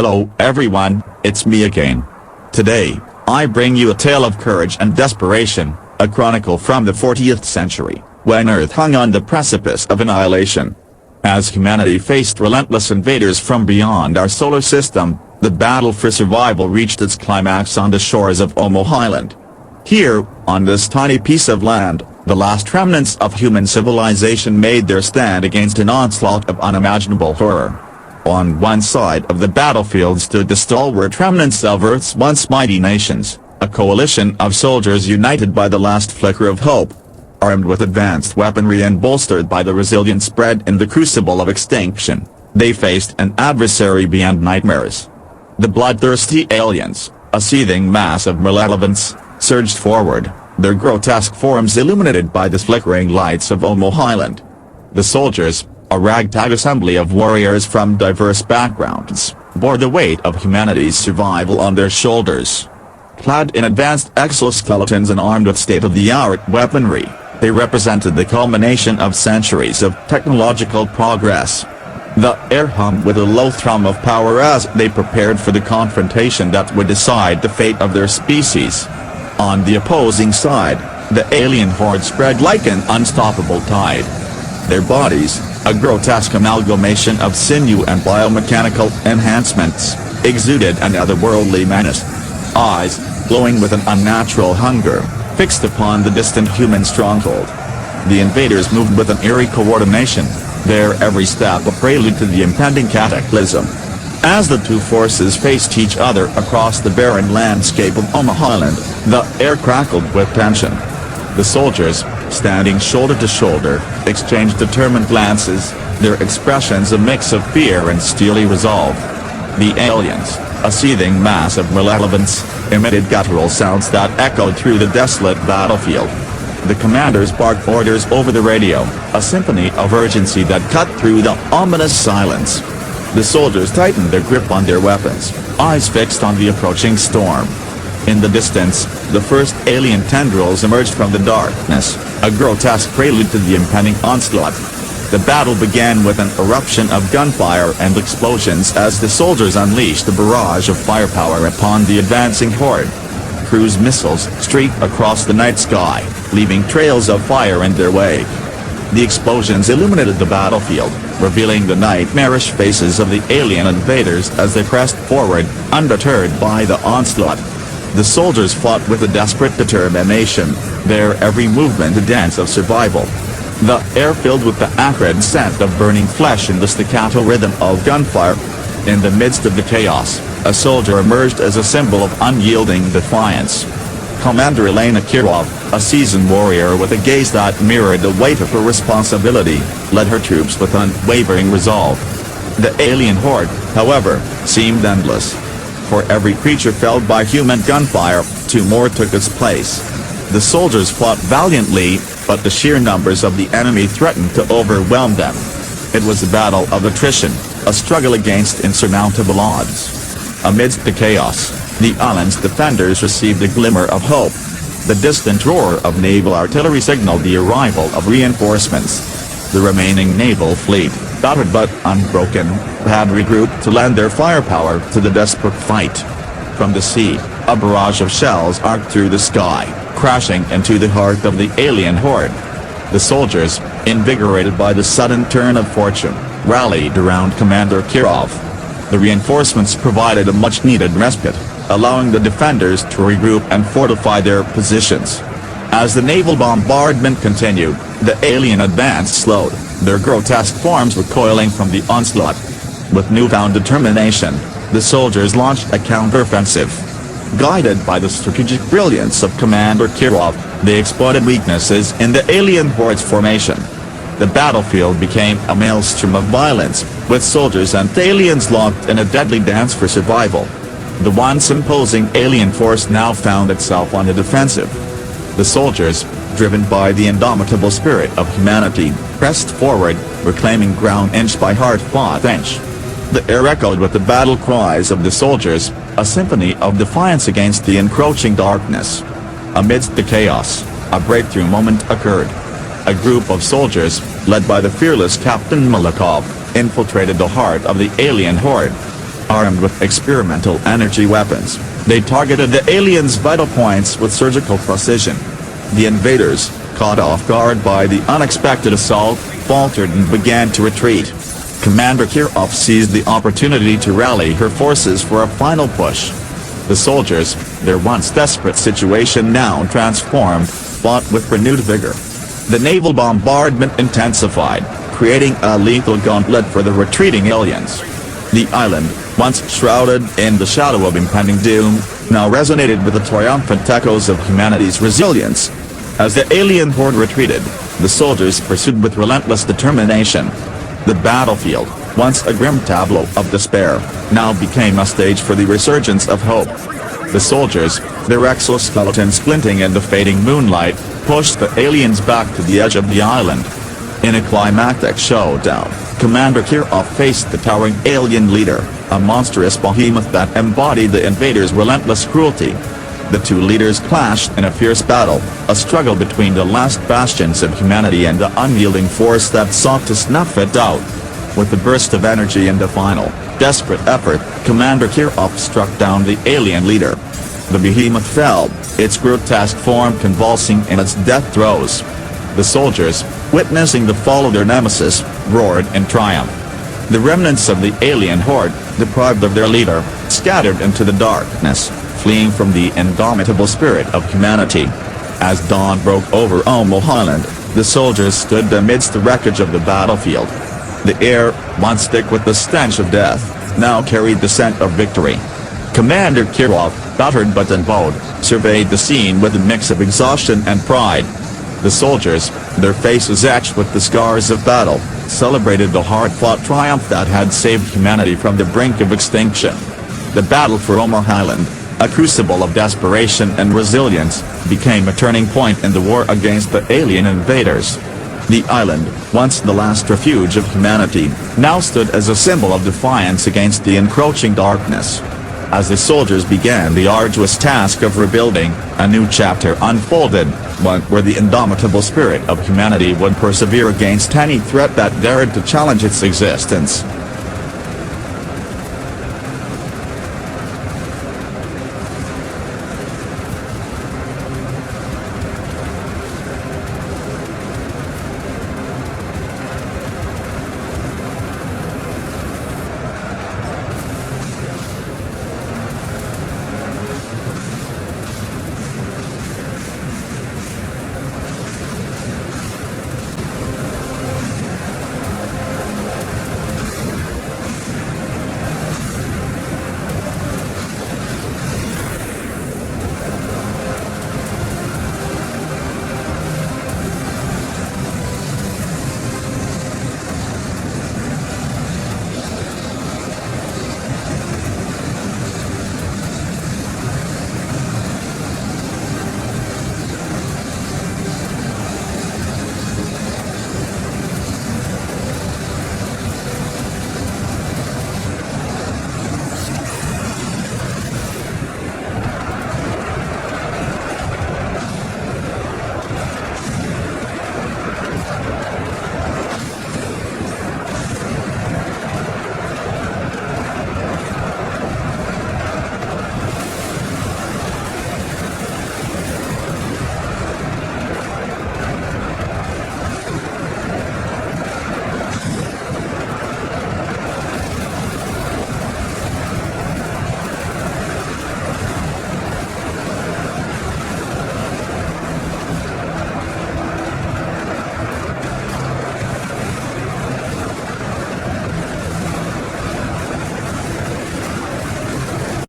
Hello everyone, it's me again. Today, I bring you a tale of courage and desperation, a chronicle from the 40th century, when Earth hung on the precipice of annihilation. As humanity faced relentless invaders from beyond our solar system, the battle for survival reached its climax on the shores of Omo Island. Here, on this tiny piece of land, the last remnants of human civilization made their stand against an onslaught of unimaginable horror. On one side of the battlefield stood the stalwart remnants of Earth's once mighty nations, a coalition of soldiers united by the last flicker of hope. Armed with advanced weaponry and bolstered by the resilience bred in the crucible of extinction, they faced an adversary beyond nightmares. The bloodthirsty aliens, a seething mass of malevolence, surged forward, their grotesque forms illuminated by the flickering lights of Omo Island. The soldiers, a ragtag assembly of warriors from diverse backgrounds, bore the weight of humanity's survival on their shoulders. Clad in advanced exoskeletons and armed with state-of-the-art weaponry, they represented the culmination of centuries of technological progress. The air hummed with a low thrum of power as they prepared for the confrontation that would decide the fate of their species. On the opposing side, the alien horde spread like an unstoppable tide. Their bodies, a grotesque amalgamation of sinew and biomechanical enhancements, exuded an otherworldly menace. Eyes, glowing with an unnatural hunger, fixed upon the distant human stronghold. The invaders moved with an eerie coordination, their every step a prelude to the impending cataclysm. As the two forces faced each other across the barren landscape of Omo Island, the air crackled with tension. The soldiers, standing shoulder to shoulder, exchanged determined glances, their expressions a mix of fear and steely resolve. The aliens, a seething mass of malevolence, emitted guttural sounds that echoed through the desolate battlefield. The commanders barked orders over the radio, a symphony of urgency that cut through the ominous silence. The soldiers tightened their grip on their weapons, eyes fixed on the approaching storm. In the distance, the first alien tendrils emerged from the darkness, a grotesque prelude to the impending onslaught. The battle began with an eruption of gunfire and explosions as the soldiers unleashed a barrage of firepower upon the advancing horde. Cruise missiles streaked across the night sky, leaving trails of fire in their wake. The explosions illuminated the battlefield, revealing the nightmarish faces of the alien invaders as they pressed forward, undeterred by the onslaught. The soldiers fought with a desperate determination, their every movement a dance of survival. The air filled with the acrid scent of burning flesh and the staccato rhythm of gunfire. In the midst of the chaos, a soldier emerged as a symbol of unyielding defiance. Commander Elena Kirov, a seasoned warrior with a gaze that mirrored the weight of her responsibility, led her troops with unwavering resolve. The alien horde, however, seemed endless. For every creature felled by human gunfire, two more took its place. The soldiers fought valiantly, but the sheer numbers of the enemy threatened to overwhelm them. It was a battle of attrition, a struggle against insurmountable odds. Amidst the chaos, the island's defenders received a glimmer of hope. The distant roar of naval artillery signaled the arrival of reinforcements. The remaining naval fleet, battered but unbroken, had regrouped to lend their firepower to the desperate fight. From the sea, a barrage of shells arced through the sky, crashing into the heart of the alien horde. The soldiers, invigorated by the sudden turn of fortune, rallied around Commander Kirov. The reinforcements provided a much-needed respite, allowing the defenders to regroup and fortify their positions. As the naval bombardment continued, the alien advance slowed, their grotesque forms recoiling from the onslaught. With newfound determination, the soldiers launched a counteroffensive. Guided by the strategic brilliance of Commander Kirov, they exploited weaknesses in the alien horde's formation. The battlefield became a maelstrom of violence, with soldiers and aliens locked in a deadly dance for survival. The once imposing alien force now found itself on the defensive. The soldiers, driven by the indomitable spirit of humanity, pressed forward, reclaiming ground inch by hard-fought inch. The air echoed with the battle cries of the soldiers, a symphony of defiance against the encroaching darkness. Amidst the chaos, a breakthrough moment occurred. A group of soldiers, led by the fearless Captain Malikov, infiltrated the heart of the alien horde. Armed with experimental energy weapons, they targeted the aliens' vital points with surgical precision. The invaders, caught off guard by the unexpected assault, faltered and began to retreat. Commander Kirov seized the opportunity to rally her forces for a final push. The soldiers, their once desperate situation now transformed, fought with renewed vigor. The naval bombardment intensified, creating a lethal gauntlet for the retreating aliens. The island, once shrouded in the shadow of impending doom, now resonated with the triumphant echoes of humanity's resilience. As the alien horde retreated, the soldiers pursued with relentless determination. The battlefield, once a grim tableau of despair, now became a stage for the resurgence of hope. The soldiers, their exoskeletons glinting in the fading moonlight, pushed the aliens back to the edge of the island. In a climactic showdown, Commander Kirov faced the towering alien leader, a monstrous behemoth that embodied the invaders' relentless cruelty. The two leaders clashed in a fierce battle, a struggle between the last bastions of humanity and the unyielding force that sought to snuff it out. With a burst of energy and a final, desperate effort, Commander Kirov struck down the alien leader. The behemoth fell, its grotesque form convulsing in its death throes. The soldiers, witnessing the fall of their nemesis, roared in triumph. The remnants of the alien horde, deprived of their leader, scattered into the darkness, fleeing from the indomitable spirit of humanity. As dawn broke over Omo Island, the soldiers stood amidst the wreckage of the battlefield. The air, once thick with the stench of death, now carried the scent of victory. Commander Kirov, battered but unbowed, surveyed the scene with a mix of exhaustion and pride. The soldiers, their faces etched with the scars of battle, celebrated the hard-fought triumph that had saved humanity from the brink of extinction. The battle for Omo Island, a crucible of desperation and resilience, became a turning point in the war against the alien invaders. The island, once the last refuge of humanity, now stood as a symbol of defiance against the encroaching darkness. As the soldiers began the arduous task of rebuilding, a new chapter unfolded, one where the indomitable spirit of humanity would persevere against any threat that dared to challenge its existence.